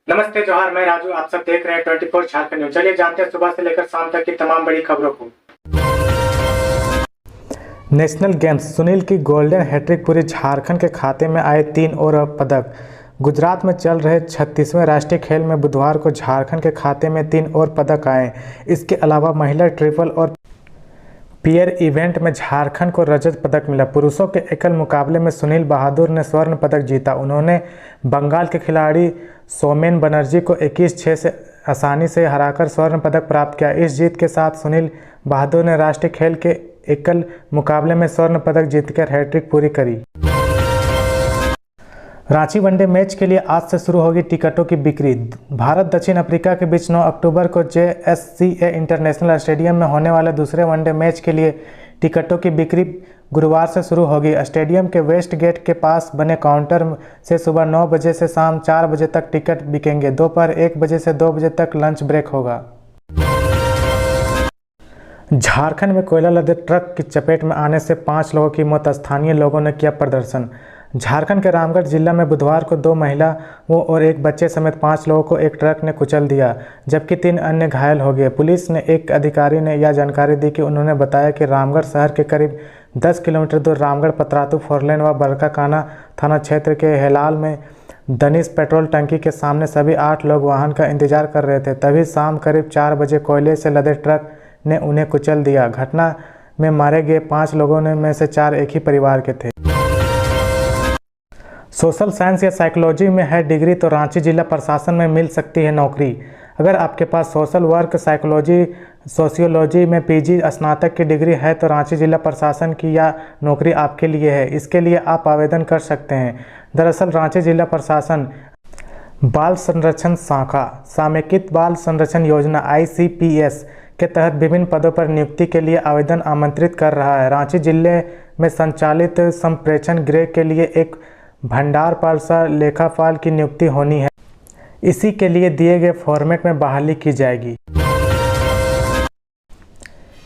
नमस्ते जोहार, मैं राजू। आप सब देख रहे हैं 24 झारखंड न्यूज। चलिए जानते हैं सुबह से लेकर शाम तक की तमाम बड़ी खबरों को। नेशनल गेम्स, सुनील की गोल्डन हैट्रिक, पूरी झारखंड के खाते में आए 3 और पदक। गुजरात में चल रहे 36वें राष्ट्रीय खेल में बुधवार को झारखंड के खाते में 3 और पदक आए। इसके अलावा महिला ट्रिपल और पियर इवेंट में झारखंड को रजत पदक मिला। पुरुषों के एकल मुकाबले में सुनील बहादुर ने स्वर्ण पदक जीता। उन्होंने बंगाल के खिलाड़ी सौमेन बनर्जी को 21-6 से आसानी से हराकर स्वर्ण पदक प्राप्त किया। इस जीत के साथ सुनील बहादुर ने राष्ट्रीय खेल के एकल मुकाबले में स्वर्ण पदक जीतकर हैट्रिक पूरी करी। रांची वनडे मैच के लिए आज से शुरू होगी टिकटों की बिक्री। भारत दक्षिण अफ्रीका के बीच 9 अक्टूबर को JSCA इंटरनेशनल स्टेडियम में होने वाले दूसरे वनडे मैच के लिए टिकटों की बिक्री गुरुवार से शुरू होगी। स्टेडियम के वेस्ट गेट के पास बने काउंटर से सुबह 9 बजे से शाम 4 बजे तक टिकट बिकेंगे। दोपहर 1 बजे से 2 बजे तक लंच ब्रेक होगा। झारखंड में कोयला लदे ट्रक की चपेट में आने से 5 लोगों की मौत। स्थानीय लोगों ने किया प्रदर्शन। झारखंड के रामगढ़ जिला में बुधवार को 2 महिलाओं और एक बच्चे समेत 5 लोगों को एक ट्रक ने कुचल दिया, जबकि 3 अन्य घायल हो गए। पुलिस ने एक अधिकारी ने यह जानकारी दी कि उन्होंने बताया कि रामगढ़ शहर के करीब 10 किलोमीटर दूर रामगढ़ पतरातू फोरलेन व बरकाकाना थाना क्षेत्र के हेलाल में दनिश पेट्रोल टंकी के सामने सभी 8 लोग वाहन का इंतजार कर रहे थे। तभी शाम करीब 4 बजे कोयले से लदे ट्रक ने उन्हें कुचल दिया। घटना में मारे गए 5 लोगों में से 4 एक ही परिवार के थे। सोशल साइंस या साइकोलॉजी में है डिग्री तो रांची जिला प्रशासन में मिल सकती है नौकरी। अगर आपके पास सोशल वर्क, साइकोलॉजी, सोशियोलॉजी में PG स्नातक की डिग्री है तो रांची जिला प्रशासन की यह नौकरी आपके लिए है। इसके लिए आप आवेदन कर सकते हैं। दरअसल रांची जिला प्रशासन बाल संरक्षण शाखा समेकित बाल संरक्षण योजना ICPS के तहत विभिन्न पदों पर नियुक्ति के लिए आवेदन आमंत्रित कर रहा है। रांची जिले में संचालित संप्रेषण गृह के लिए एक भंडारपाल सह लेखापाल की नियुक्ति होनी है। इसी के लिए दिए गए फॉर्मेट में बहाली की जाएगी।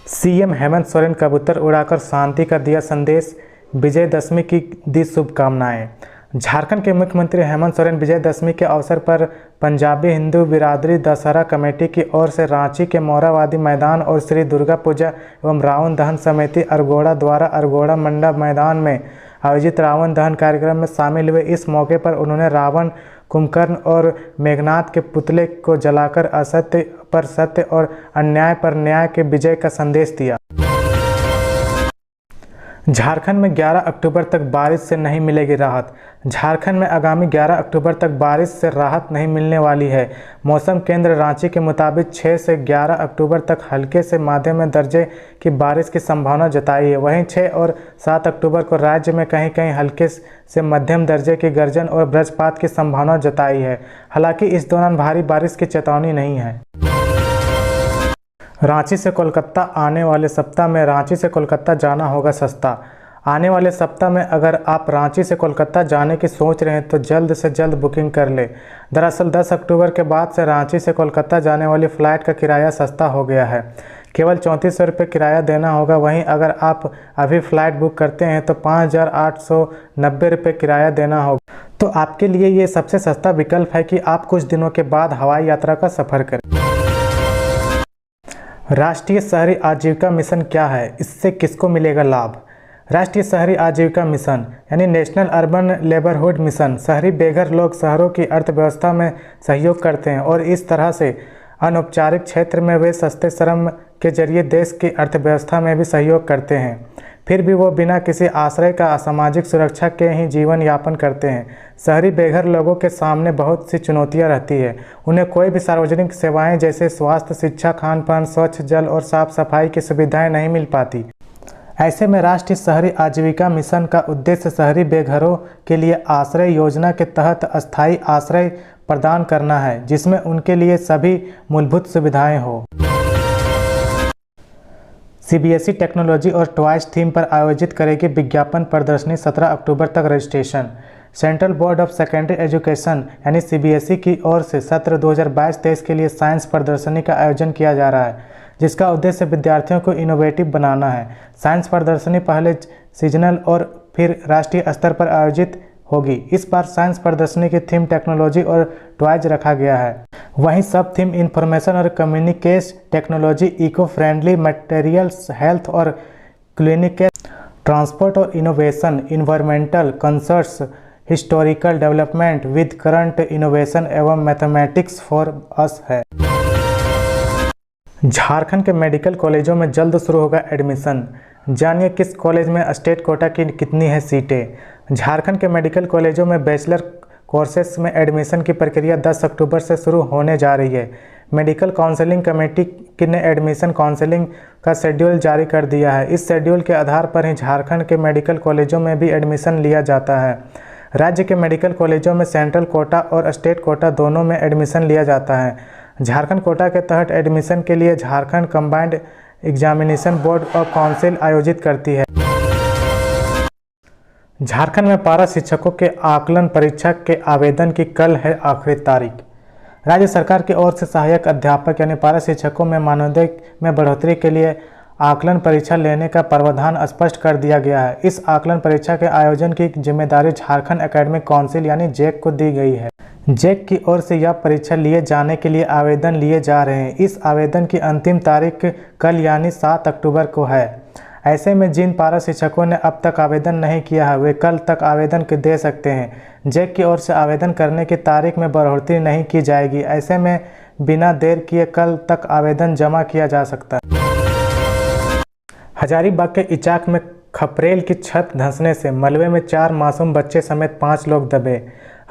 CM हेमंत सोरेन कबूतर उड़ाकर शांति का दिया संदेश, विजयदशमी की दी शुभकामनाएं। झारखंड के मुख्यमंत्री हेमंत सोरेन विजयदशमी के अवसर पर पंजाबी हिंदू बिरादरी दशहरा कमेटी की ओर से रांची के मोराबादी मैदान और श्री दुर्गा पूजा एवं रावण दहन समिति अरगोड़ा द्वारा अरगोड़ा मंडप मैदान में आयोजित रावण दहन कार्यक्रम में शामिल हुए। इस मौके पर उन्होंने रावण, कुंभकर्ण और मेघनाद के पुतले को जलाकर असत्य पर सत्य और अन्याय पर न्याय के विजय का संदेश दिया। झारखंड में 11 अक्टूबर तक बारिश से नहीं मिलेगी राहत। झारखंड में आगामी 11 अक्टूबर तक बारिश से राहत नहीं मिलने वाली है। मौसम केंद्र रांची के मुताबिक 6 से 11 अक्टूबर तक हल्के से मध्यम दर्जे की बारिश की संभावना जताई है। वहीं 6 और 7 अक्टूबर को राज्य में कहीं कहीं हल्के से मध्यम दर्जे की गर्जन और वज्रपात की संभावना जताई है। हालांकि इस दौरान भारी बारिश की चेतावनी नहीं है। रांची से कोलकाता आने वाले सप्ताह में रांची से कोलकाता जाना होगा सस्ता। आने वाले सप्ताह में अगर आप रांची से कोलकाता जाने की सोच रहे हैं तो जल्द से जल्द बुकिंग कर लें। दरअसल 10 अक्टूबर के बाद से रांची से कोलकाता जाने वाली फ़्लाइट का किराया सस्ता हो गया है। केवल 3400 रुपये किराया देना होगा। वहीं अगर आप अभी फ़्लाइट बुक करते हैं तो 5890 रुपये किराया देना होगा। तो आपके लिए ये सबसे सस्ता विकल्प है कि आप कुछ दिनों के बाद हवाई यात्रा का सफ़र करें। राष्ट्रीय शहरी आजीविका मिशन क्या है, इससे किसको मिलेगा लाभ? राष्ट्रीय शहरी आजीविका मिशन यानी नेशनल अर्बन लेबरहुड मिशन शहरी बेघर लोग शहरों की अर्थव्यवस्था में सहयोग करते हैं और इस तरह से अनौपचारिक क्षेत्र में वे सस्ते श्रम के जरिए देश की अर्थव्यवस्था में भी सहयोग करते हैं। फिर भी वो बिना किसी आश्रय का सामाजिक सुरक्षा के ही जीवन यापन करते हैं। शहरी बेघर लोगों के सामने बहुत सी चुनौतियां रहती है। उन्हें कोई भी सार्वजनिक सेवाएं जैसे स्वास्थ्य, शिक्षा, खान पान, स्वच्छ जल और साफ सफाई की सुविधाएं नहीं मिल पाती। ऐसे में राष्ट्रीय शहरी आजीविका मिशन का उद्देश्य शहरी बेघरों के लिए आश्रय योजना के तहत अस्थायी आश्रय प्रदान करना है, जिसमें उनके लिए सभी मूलभूत सुविधाएं हो। CBSE टेक्नोलॉजी और टॉयज थीम पर आयोजित करेगी विज्ञापन प्रदर्शनी। 17 अक्टूबर तक registration. Central board of secondary education यानी CBSE की ओर से सत्र 2022-23 के लिए साइंस प्रदर्शनी का आयोजन किया जा रहा है, जिसका उद्देश्य विद्यार्थियों को इनोवेटिव बनाना है। साइंस प्रदर्शनी पहले सीजनल और फिर राष्ट्रीय स्तर पर आयोजित होगी। इस बार साइंस प्रदर्शनी की थीम टेक्नोलॉजी और टॉयज रखा गया है। वहीं सब थीम इंफॉर्मेशन और communication technology, eco friendly materials, health और क्लिनिकल, ट्रांसपोर्ट और innovation, environmental concerns, historical development with current innovation एवं मैथमेटिक्स फॉर अस है। झारखंड के मेडिकल कॉलेजों में जल्द शुरू होगा एडमिशन। जानिए किस कॉलेज में स्टेट कोटा की कितनी है सीटें। झारखंड के मेडिकल कॉलेजों में बैचलर कोर्सेस में एडमिशन की प्रक्रिया 10 अक्टूबर से शुरू होने जा रही है। मेडिकल काउंसलिंग कमेटी ने एडमिशन काउंसलिंग का शेड्यूल जारी कर दिया है। इस शेड्यूल के आधार पर ही झारखंड के मेडिकल कॉलेजों में भी एडमिशन लिया जाता है। राज्य के मेडिकल कॉलेजों में सेंट्रल कोटा और स्टेट कोटा दोनों में एडमिशन लिया जाता है। झारखंड कोटा के तहत एडमिशन के लिए झारखंड कंबाइंड एग्जामिनेशन बोर्ड और काउंसिल आयोजित करती है। झारखंड में पारा शिक्षकों के आकलन परीक्षा के आवेदन की कल है आखिरी तारीख। राज्य सरकार की ओर से सहायक अध्यापक यानी पारा शिक्षकों में मानदेय में बढ़ोतरी के लिए आकलन परीक्षा लेने का प्रावधान स्पष्ट कर दिया गया है। इस आकलन परीक्षा के आयोजन की जिम्मेदारी झारखंड एकेडमिक काउंसिल यानी जैक को दी गई है। जैक की ओर से यह परीक्षा लिए जाने के लिए आवेदन लिए जा रहे हैं। इस आवेदन की अंतिम तारीख कल यानी 7 अक्टूबर को है। ऐसे में जिन पारा शिक्षकों ने अब तक आवेदन नहीं किया है वे कल तक आवेदन दे सकते हैं। जैक की ओर से आवेदन करने की तारीख में बढ़ोतरी नहीं की जाएगी। ऐसे में बिना देर किए कल तक आवेदन जमा किया जा सकता है। हजारीबाग के इचाक में खपरेल की छत धंसने से मलबे में 4 मासूम बच्चे समेत 5 लोग दबे।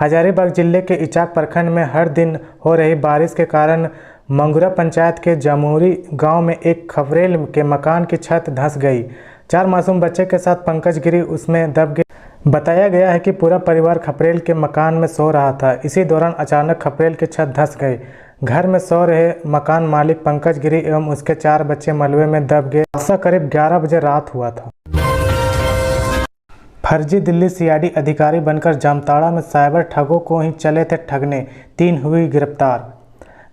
हजारीबाग जिले के इचाक प्रखंड में हर दिन हो रही बारिश के कारण मंगुरा पंचायत के जमुरी गांव में एक खपरेल के मकान की छत धंस गई। 4 मासूम बच्चे के साथ पंकज गिरी उसमें दब गए। बताया गया है कि पूरा परिवार खपरेल के मकान में सो रहा था। इसी दौरान अचानक खपरेल की छत धंस गई। घर में सो रहे मकान मालिक पंकज गिरी एवं उसके 4 बच्चे मलबे में दब गए। हादसा करीब 11 बजे रात हुआ था। फर्जी दिल्ली सीआईडी अधिकारी बनकर जामताड़ा में साइबर ठगों को ही चले थे ठगने, 3 हुई गिरफ्तार।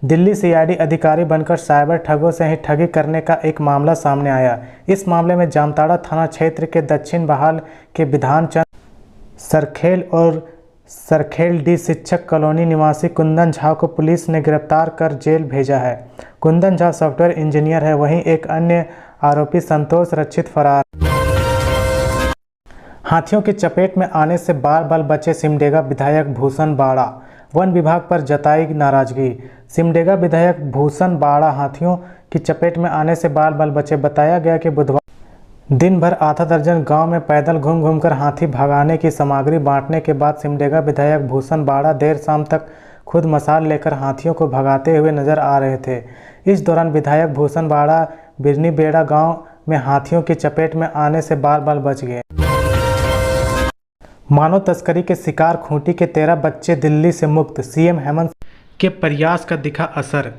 दिल्ली सीआईडी अधिकारी बनकर साइबर ठगों से ही ठगी करने का एक मामला सामने आया। इस मामले में जामताड़ा थाना क्षेत्र के दक्षिण बहाल के विधानचंद सरखेल और सरखेल डी शिक्षक कॉलोनी निवासी कुंदन झा को पुलिस ने गिरफ्तार कर जेल भेजा है। कुंदन झा सॉफ्टवेयर इंजीनियर है। वहीं एक अन्य आरोपी संतोष रक्षित फरार। हाथियों की चपेट में आने से बाल बाल बचे सिमडेगा विधायक भूषण बाड़ा। वन विभाग पर जताई नाराजगी। सिमडेगा विधायक भूषण बाड़ा हाथियों की चपेट में आने से बाल बाल बचे। बताया गया कि बुधवार दिन भर आधा दर्जन गांव में पैदल घूम घूमकर हाथी भगाने की सामग्री बांटने के बाद सिमडेगा विधायक भूषण बाड़ा देर शाम तक खुद मशाल लेकर हाथियों को भगाते हुए नजर आ रहे थे। इस दौरान विधायक भूषण बाड़ा बिरनी बेड़ा गाँव में हाथियों की चपेट में आने से बाल बाल बच गए। मानव तस्करी के शिकार खूंटी के 13 बच्चे दिल्ली से मुक्त। सीएम हेमंत के प्रयास का दिखा असर।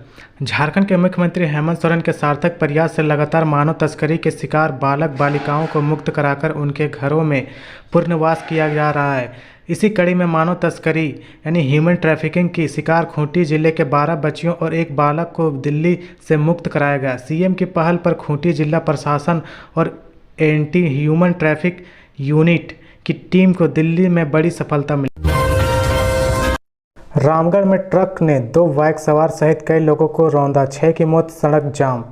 झारखंड के मुख्यमंत्री हेमंत सोरेन के सार्थक प्रयास से लगातार मानव तस्करी के शिकार बालक बालिकाओं को मुक्त कराकर उनके घरों में पुनर्वास किया जा रहा है। इसी कड़ी में मानव तस्करी यानी ह्यूमन ट्रैफिकिंग की शिकार खूंटी जिले के 12 बच्चियों और एक बालक को दिल्ली से मुक्त कराया गया। सीएम की पहल पर खूंटी जिला प्रशासन और एंटी ह्यूमन ट्रैफिक यूनिट की टीम को दिल्ली में बड़ी सफलता मिली। रामगढ़ में ट्रक ने 2 बाइक सवार सहित कई लोगों को रौंदा, 6 की मौत, सड़क जाम।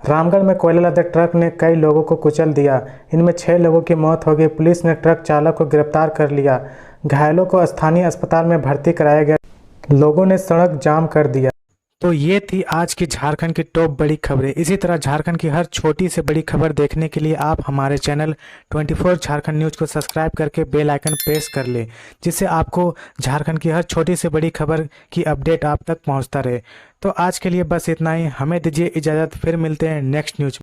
रामगढ़ में कोयला लदे ट्रक ने कई लोगों को कुचल दिया। इनमें 6 लोगों की मौत हो गई। पुलिस ने ट्रक चालक को गिरफ्तार कर लिया। घायलों को स्थानीय अस्पताल में भर्ती कराया गया। लोगों ने सड़क जाम कर दिया। तो ये थी आज की झारखंड की टॉप बड़ी खबरें। इसी तरह झारखंड की हर छोटी से बड़ी खबर देखने के लिए आप हमारे चैनल 24 झारखंड न्यूज़ को सब्सक्राइब करके बेल आइकन प्रेस कर ले, जिससे आपको झारखंड की हर छोटी से बड़ी खबर की अपडेट आप तक पहुंचता रहे। तो आज के लिए बस इतना ही। हमें दीजिए इजाज़त, फिर मिलते हैं नेक्स्ट न्यूज़।